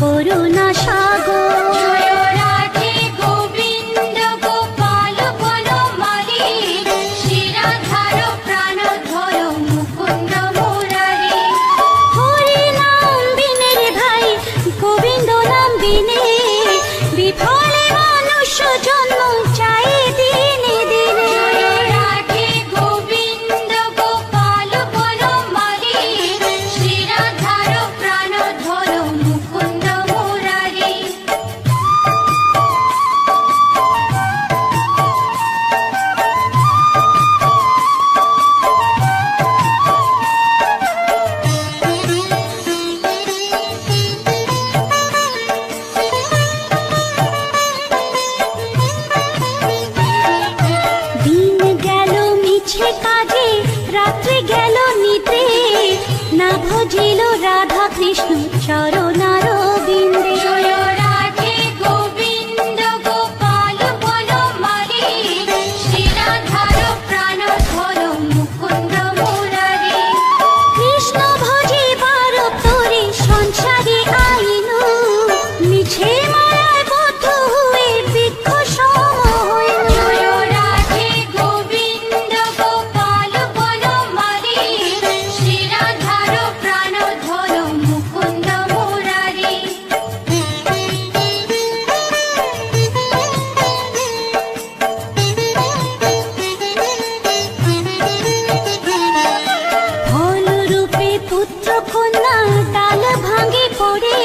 করুণা সাগর। জয় রাধে গোবিন্দ গোপাল বনমালী, শ্রীরাধার প্রাণধর মুকুন্দ মুরারি। হরি নাম বিনে রে ভাই, গোবিন্দ নাম বিনে বিফলে মনুষ্য জন্ম চাই দিনে দিনে। জয় রাধে গোবিন্দ গোপাল বনমালী, শ্রীরাধার প্রাণধর মুকুন্দ মুরারি। দিন গেল মিছে কাজে, রাত্রি গেল নিদ্রে, না ভজিল রাধা কৃষ্ণ চরণারবিন্দে। জয় রাধে গোবিন্দ গোপাল বনমালী, শ্রীরাধার প্রাণধর মুকুন্দ মুরারি। কৃষ্ণ ভজিবার তোরে সংসারে আইনু, মিছে মায়ায় বদ্ধ হয়ে বৃক্ষ সম হইল। জয় রাধে গোবিন্দ গোপাল বনমালী, শ্রীরাধার প্রাণধর মুকুন্দ মুরারি। ফল রূপে পুত্র কন্যা ডাল ভাঙে পড়ে,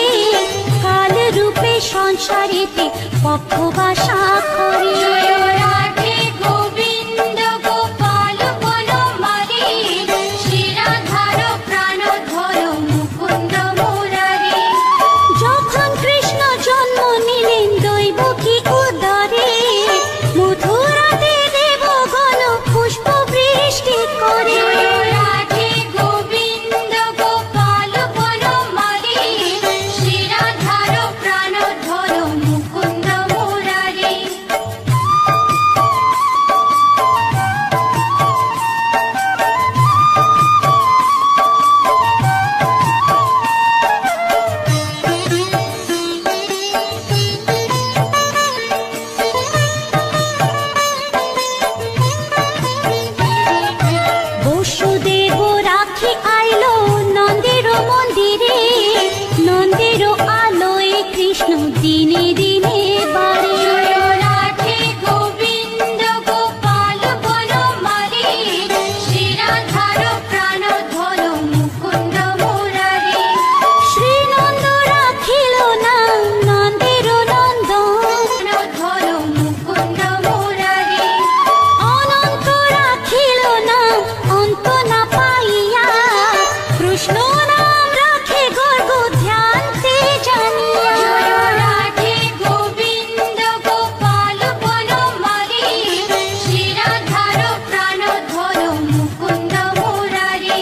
কাল রূপে সংসারেতে পক্ষবাসা করে। জয় রাধে গোবিন্দ গোপাল বনমালী, শ্রীরাধার প্রাণধর মুকুন্দ মুরারি। যখন কৃষ্ণ জন্ম নিলেন দৈবকী উদরে, মথুরাতে দেবগণ পুষ্প বৃষ্টি করে। জয় রাধে গোবিন্দ গোপাল বনমালী, শ্রীরাধার প্রাণধর মুকুন্দ মুরারি। বসুদেব রাখি আইলো নন্দের মন্দিরে, নন্দের আলোয় কৃষ্ণ দিনে দিনে বাড়ে। জয় রাধে গোবিন্দ গোপাল বনমালী, শ্রীরাধার প্রাণধর মুকুন্দ মুরারি। শ্রীনন্দ রাখিল নাম নন্দের নন্দন, প্রাণধর মুকুন্দ মুরারি। অনন্ত রাখিল নাম অন্ত না পাইয়া, কৃষ্ণ নাম রাখে গর্গ ধ্যানতে জানিয়া। জয় রাধে গোবিন্দ গোপাল বনমালী, শ্রীরাধার প্রাণধর মুকুন্দ মুরারি।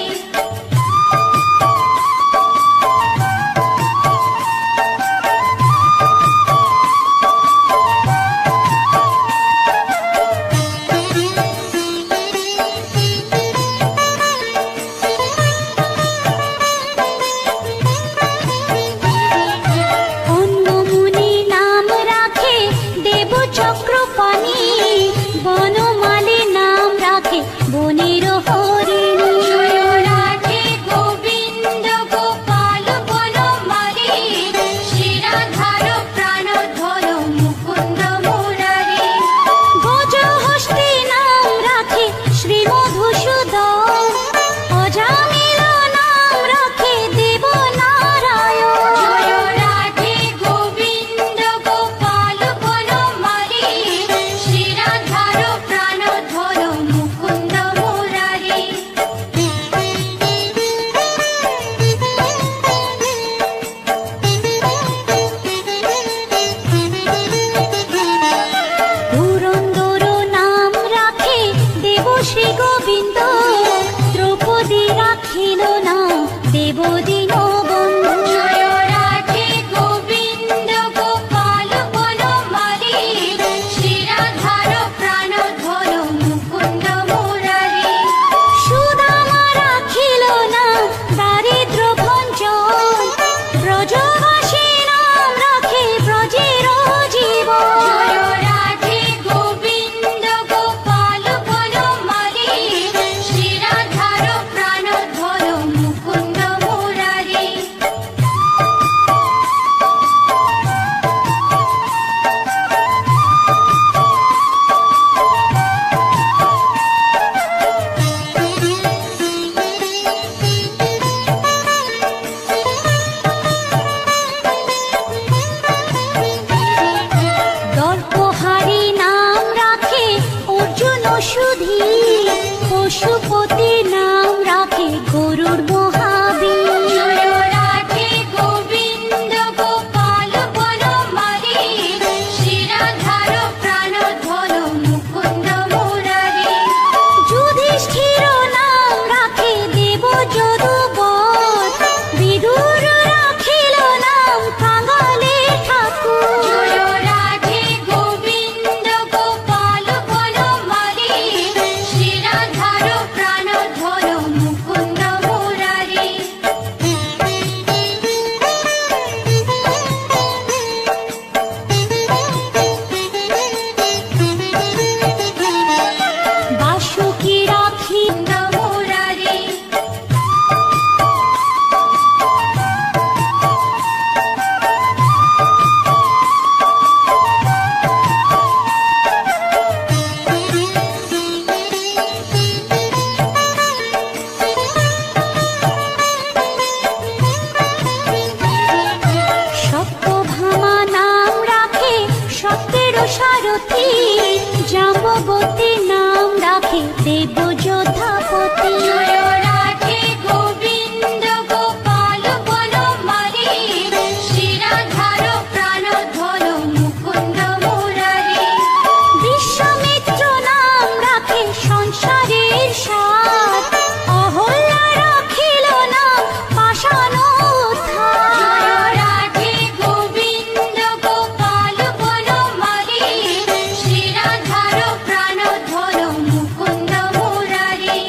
অন্য মুনি নাম রাখে দেব চক্রপাণি, বনমালী নাম রাখে বনের হরিণী। জয় রাধে গোবিন্দ গোপাল বনমালী, শ্রীরাধার প্রাণধর মুকুন্দ মুরারি। গজহস্তি নাম রাখে শ্রী মধুসূদন, অজামিল নাম রাখে দেব নারায়ণ। জয় রাধে গোবিন্দ গোপাল বনমালী, শ্রীরাধার সুধীর, পশুপতি নাম রাখে গরুর মহাবীর। জয় রাধে গোবিন্দ গোপাল বনমালী, শিরাধার প্রাণধর মুকুন্দ মুরারি। যুধিষ্ঠির নাম রাখে দেব যদুবর, বিদুর রাখিল নাম কাঙালের ঠাকুর। জয় রাধে গোবিন্দ গোপাল বনমালী, শিরাধার প্রাণধর মুকুন্দ মুরারি। বাসুকি রাখি মুরারি। সত্যভামা নাম রাখে সত্যের সারথি, জাম্ববতী নাম রাখে দেব যোধাপতি। জয় রাধে গোবিন্দ গোপাল বনমালী, শিরাধার প্রাণধর মুকুন্দ মুরারি। বিশ্বামিত্র নাম রাখে সংসারের সার, অহল্যা রাখিল নাম পাষাণ উদ্ধার। জয় রাধে গোবিন্দ গোপাল বনমালী, শিরাধার প্রাণধর মুকুন্দ মুরারি।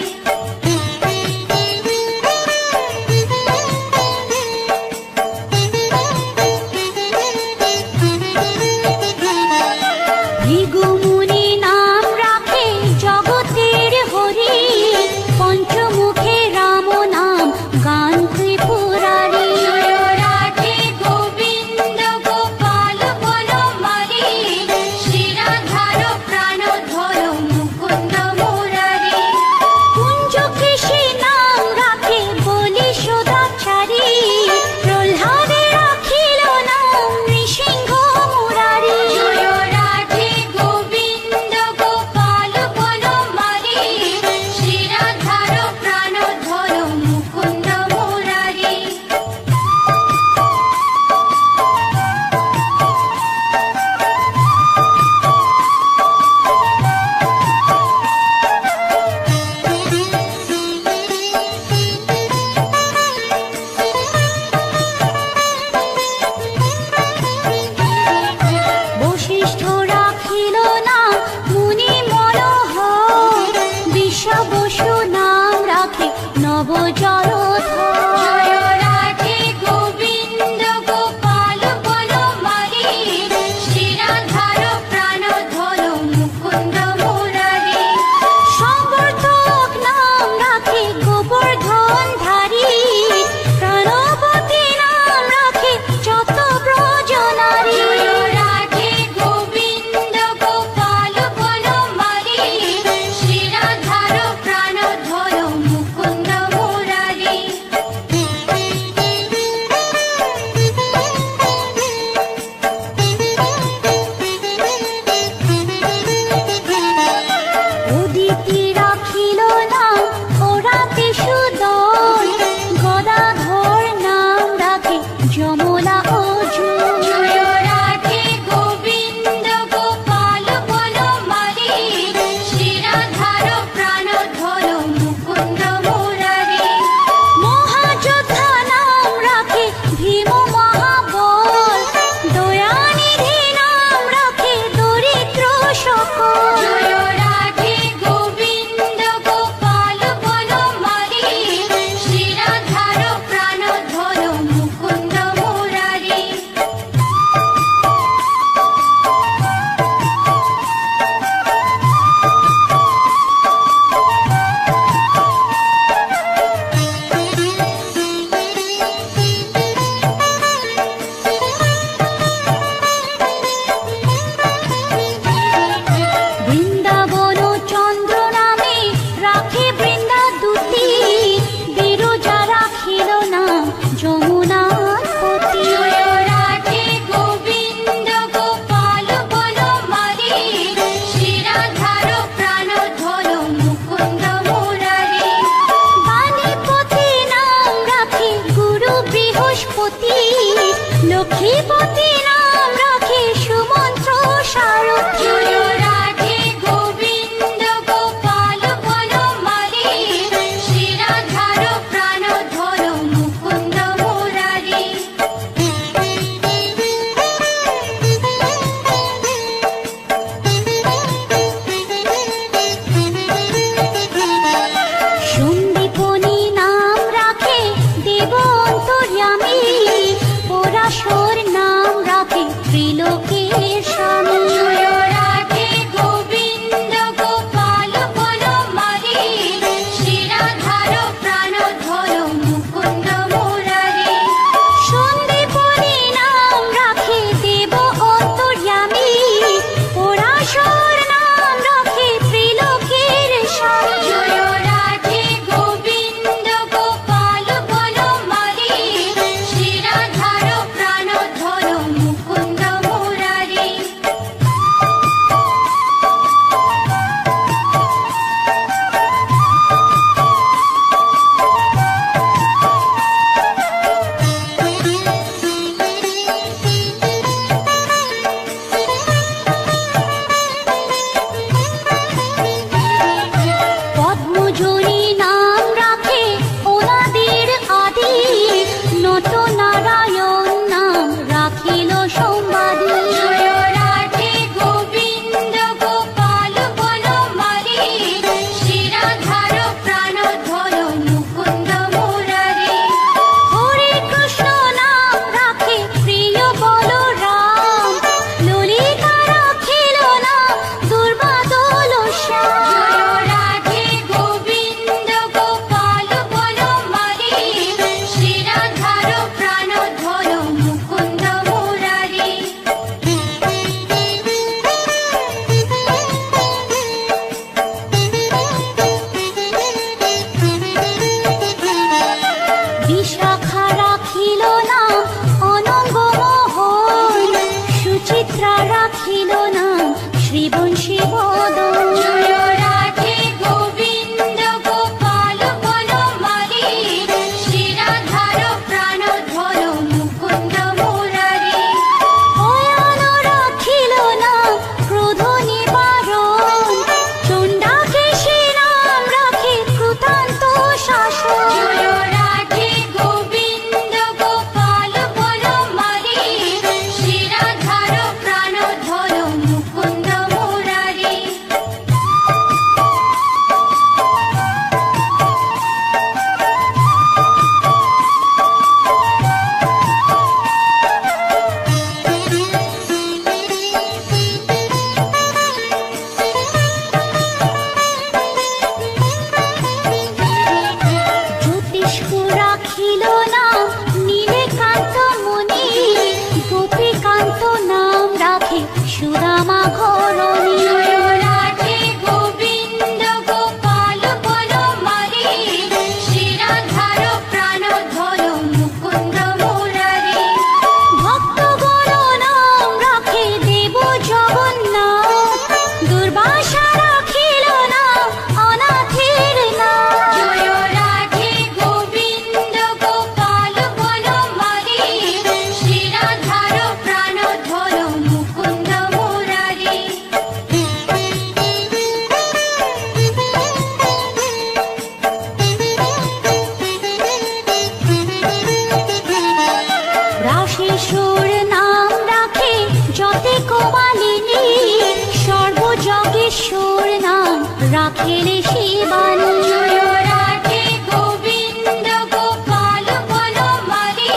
জগেশ্বর নাম রাখেলে শিবানী। জয় রাধে গোবিন্দ গোপাল বনমালী,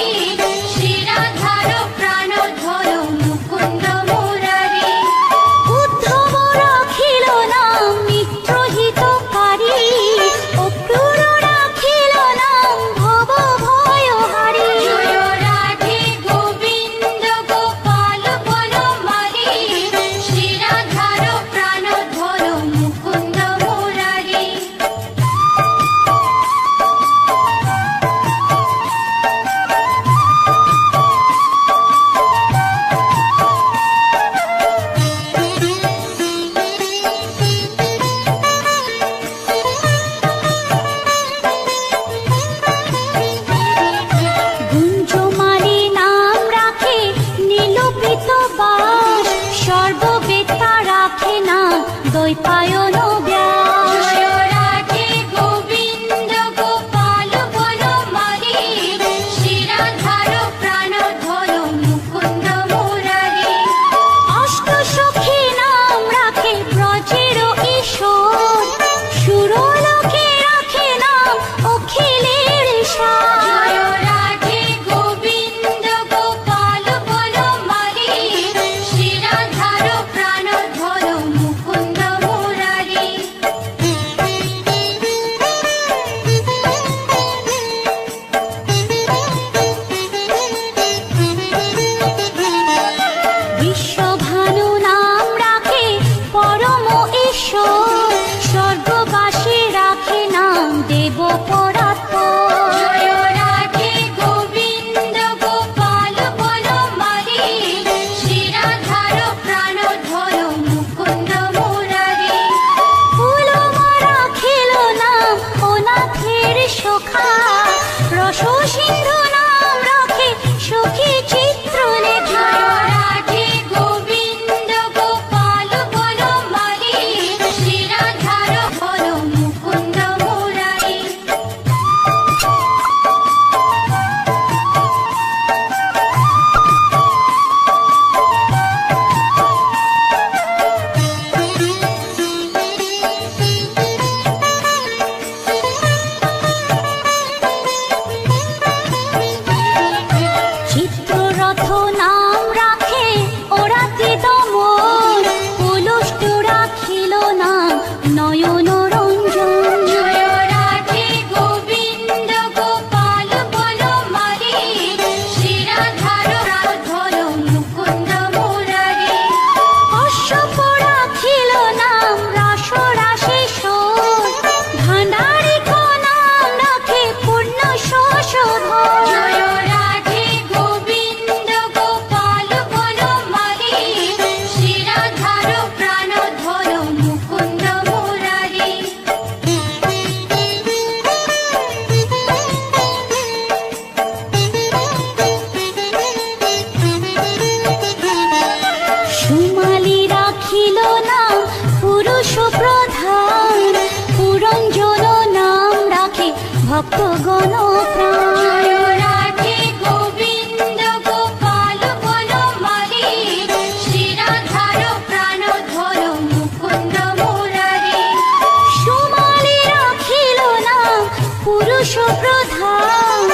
শ্রীরাধার প্রাণধর মুকুন্দ মুরারি। উদ্ধব রাখিল নাম মিত্রহিতকারী, অক্রূর রাখিল নাম ভব ভয়হারী। জয় রাধে গোবিন্দ গোপাল বনমালী, শ্রীরাধার প্রাণধর মুকুন্দ মুরারি। গুঞ্জমালী নাম রাখে নীলপিত বাস, সর্ববেত্তা রাখে নাম দ্বৈপায়ন ব্যাস। জয় রাধে গোবিন্দ গোপাল বনমালী, শ্রীরাধার প্রাণধর মুকুন্দ মুরারি। অষ্টসখী নাম রাখে ব্রজের ঈশ্বর, সুরলোকে রাখে নাম অখিলের সার। জয় রাধে গোবিন্দ গোপাল বনমালী, শ্রীরাধার প্রাণধর মুকুন্দ মুরারি। বিশ্বভানু নাম রাখে পরম ঈশ্বর, স্বর্গবাসী রাখে নাম দেব পরাৎপর। জয় রাধে গোবিন্দ গোপাল বনমালী, শ্রীরাধার প্রাণধর মুকুন্দ মুরারি। ফুলমা রাখিল নাম অনাথের সখা, রস সিন্ধু নাম রাখে সখী চিত্রলেখা। জয় রাধে গোবিন্দ গোপাল বনমালী, শ্রীরাধার ধর মুকুন্দ মুরারি। চিত্ররথ নাম রাখে ওরাতি দমন, পুলষ্ট রাখিল নাম নয়ন রঞ্জন। জয় রাধে গোবিন্দ গোপাল বনমালী, শ্রীরাধার প্রাণধর মুকুন্দ মুরারি। কশ্যপ রাখিল নাম রাস রাশেশ্বর, ভাণ্ডারিক নাম রাখে পূর্ণ শোষধর। জয় রাধে গোবিন্দ গোপাল বনমালী, শ্রীরাধার প্রাণধর মুকুন্দ মুরারি। সুমালী রাখিল নাম পুরুষ প্রধান, পুরঞ্জন নাম রাখে ভক্তগণ প্রাণ। জয় রাধে গোবিন্দ গোপাল বনমালী, শ্রীরাধার প্রাণধর মুকুন্দ মুরারি। সুমালী রাখিল নাম পুরুষ প্রধান,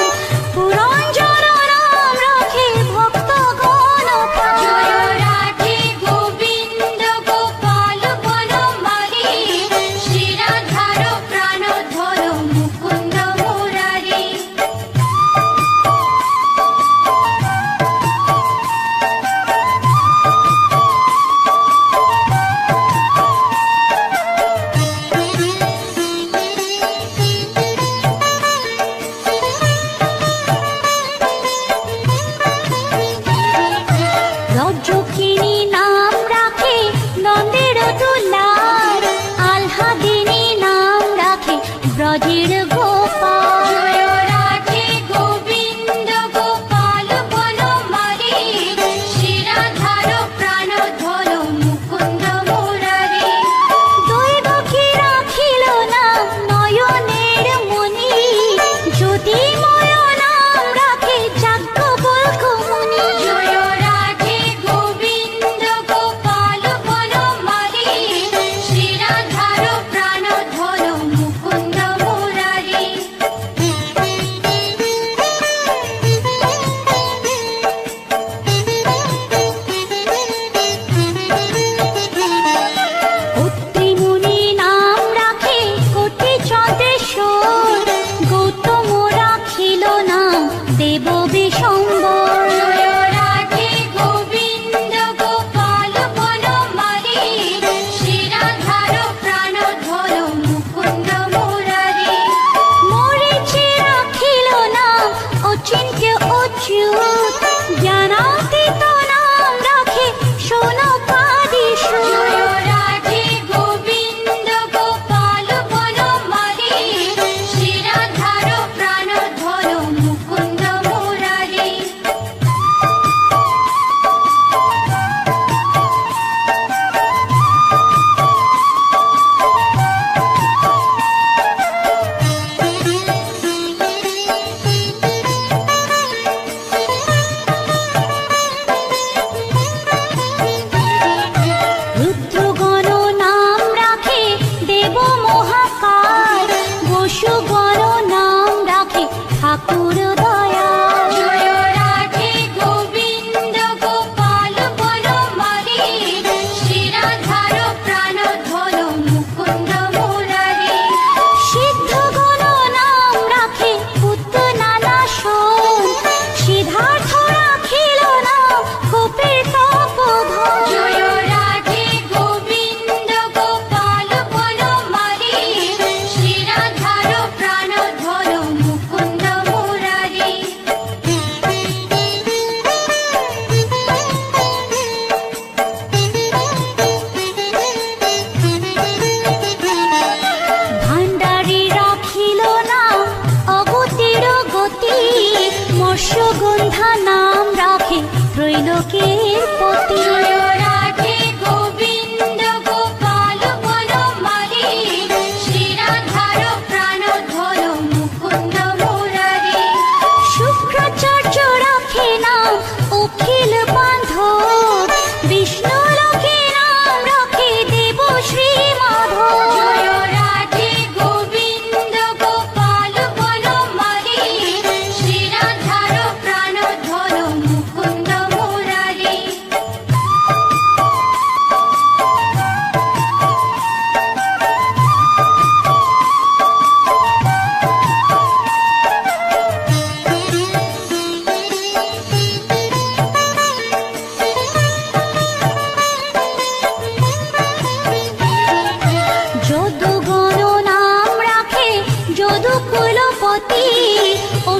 পুরঞ্জন নাম রাখে ভক্তগণ প্রাণ। জয় রাধে গোবিন্দ গোপাল বনমালী, শ্রীরাধার প্রাণধর মুকুন্দ মুরারি।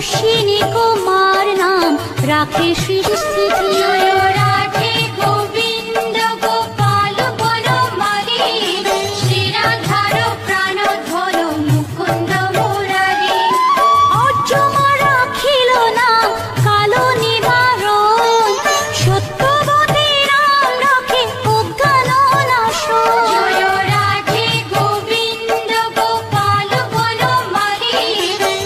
অশ্বিনী কুমার নাম রাখে সৃষ্টি জয় রাধে গোবিন্দ গোপাল বনমালী শ্রী রাধার প্রাণ ধর মুকুন্দ মুরারি অর্জমা রাখিল নাম কালো নিবারণ সত্যবতী নাম রাখে অজ্ঞান নাশন জয় রাধে গোবিন্দ গোপাল বনমালী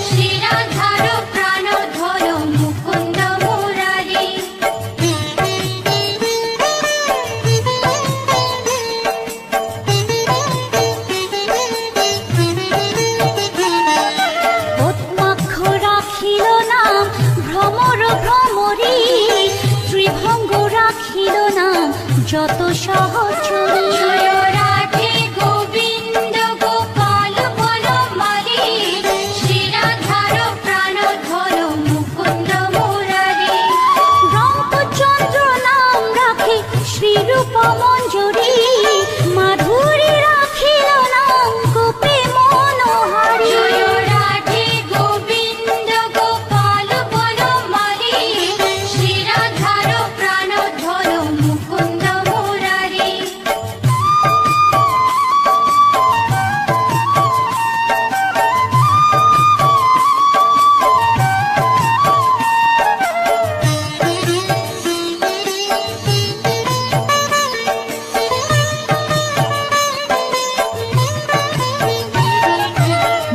শ্রী রাধার প্রাণ ধর মুকুন্দ মুরারি পদ্মাক্ষ রাখিল নাম ভ্রমর ভ্রমরী ত্রিভঙ্গ রাখিল নাম যত সহচরী জয় রাধে গোবিন্দ গোপাল বনমালী শ্রী রাধার প্রাণ ধর মুকুন্দ মুরারি রঙ্গচন্দ্র নাম রাখে শ্রীরূপ মঞ্জুরি মাধুরী রাখিল নাম গোপী মনোহারী জয় রাধে গোবিন্দ গোপাল বনমালী শ্রী রাধার প্রাণ ধর মুকুন্দ মুরারি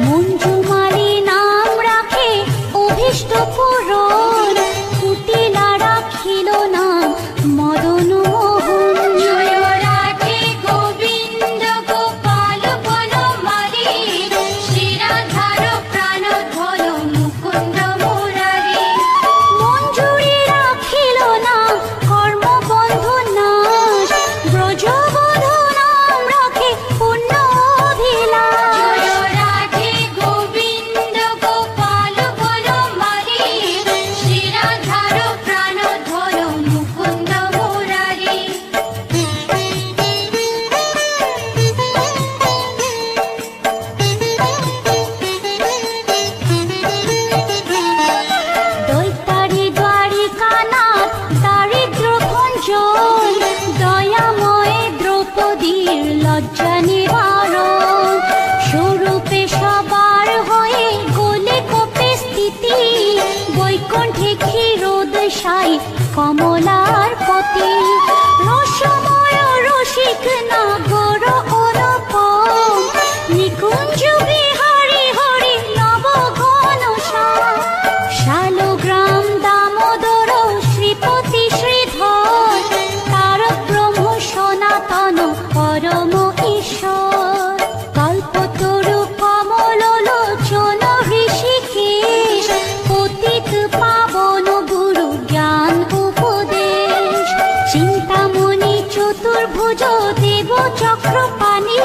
মঞ্জুমালী নাম রাখে অভীষ্ট পূরণ কুটিলা রাখিল নাম মদন মোহন জয় রাধে গোবিন্দ গোপাল বনমালী শ্রী রাধার প্রাণ ধর মুকুন্দ মুরারি মঞ্জুরি রাখিল নাম কর্মবন্ধু নাশ ব্রজবধূ নাম রাখে পুণ্য অভিলাষ জয় রাধে গোবিন্দ গোপাল বনমালী শ্রী রাধার প্রাণ ধর মুকুন্দ মুরারি দৈতারি দ্বারিকানাথ দারিদ্র ভঞ্জন দয়াময় দ্রৌপদীর লজ্জা নিবারণ স্বরূপে সবার হয়ে গোলে কোপে স্থিতি বৈকুণ্ঠে ক্ষীরোদশায়ী কমলার পতি রসময় রসিক নাগর অনুপম নিকুঞ্জ বিহারী হরি নব ঘনশ্যাম শালগ্রাম দামোদর শ্রীপতি শ্রীধর তারক ব্রহ্ম সনাতন পরম ঈশ্বর কল্পতরু কমল লোচন ঋষিকেশ পতিত পাবন গুরু জ্ঞান উপদেশ চিন্তামণি চতুর্ভুজ দেব চক্রপাণি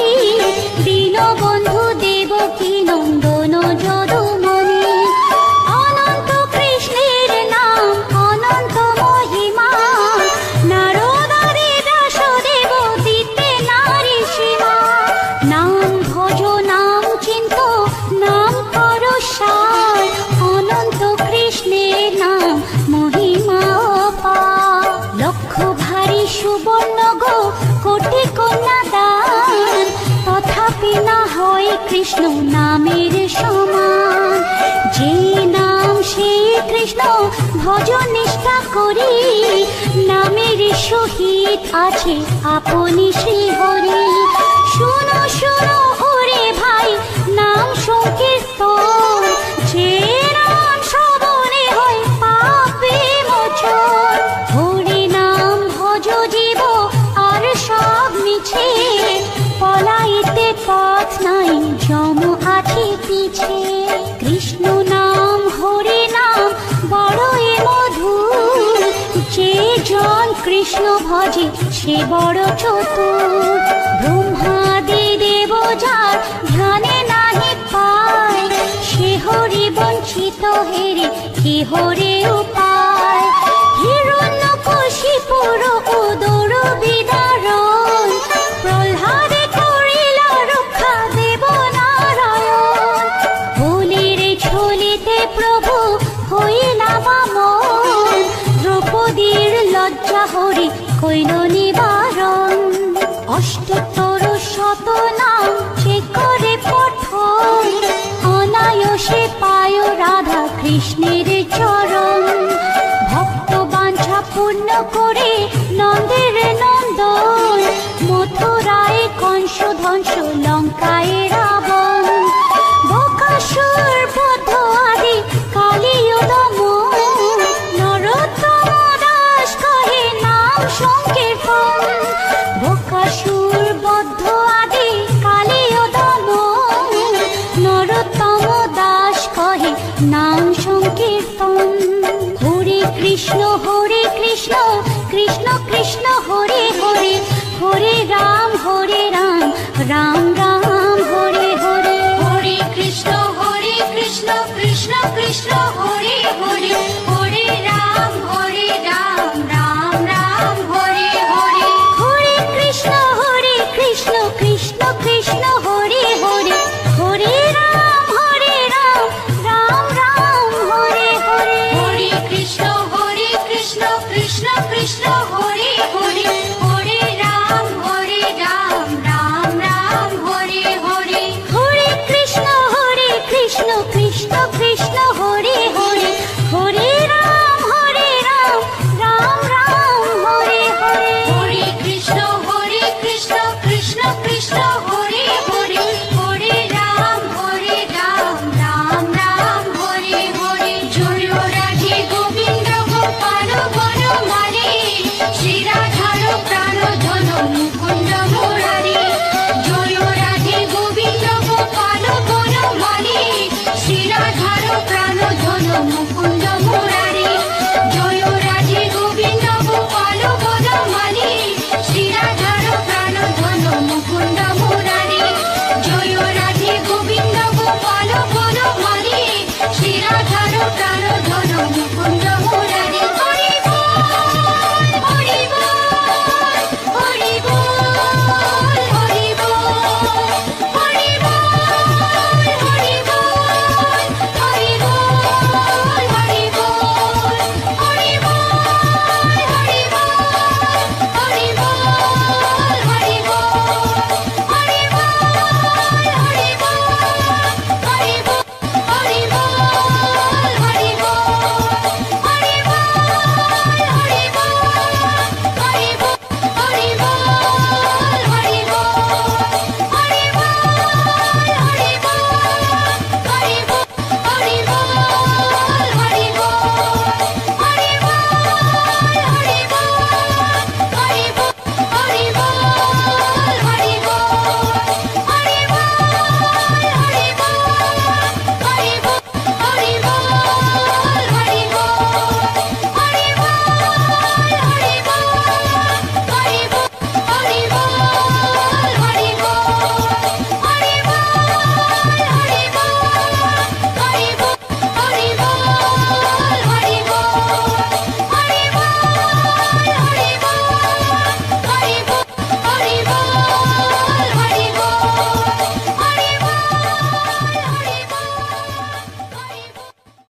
দীনবন্ধু দেবকী নন্দন যদুমণি অনন্ত কৃষ্ণের নাম অনন্ত মহিমা নারদারি ব্যাসদেব দিতে নারী সীমা নাম ভজ নাম চিন্ত নাম কর সার অনন্ত কৃষ্ণের নাম মহিমা অপার লক্ষ ভারী সুবর্ণ গো কোটি কন্যা দান তথাপি না হয় কৃষ্ণ নামের সমান যে নাম সেই কৃষ্ণ ভজ নিষ্ঠা করি নামের সহিত আছে আপনি শ্রীহরি শুনো শুনো ওরে ভাই নাম সংকীর্তন যে নাম শ্রবণে হয় পাপে মোচন হরি নাম ভজ জীব আর সব মিছে পলাইতে পথ নাই যম আছে পিছে কৃষ্ণ নাম হরি নাম বড়ই মধুর যে জন কৃষ্ণ ভজে সে বড় চতুর ব্রহ্মাদি দেব যার ধ্যানে নাহি পায় সে হরি বঞ্চিত হেরে কি হরে উপায় হিরণ্যকশিপুর উদর বিদারণ প্রহ্লাদে করিল রক্ষা দেব নারায়ণ বলিরে ছলিতে প্রভু হইল নিবারণ। অষ্টোত্তর শতনাম সে করে পঠন, অনায়াসে পায় রাধা কৃষ্ণের চরণ। ভক্ত বাঞ্ছা পূর্ণ করে নন্দের নন্দন, মথুরায় কংস ধ্বংস লঙ্কায়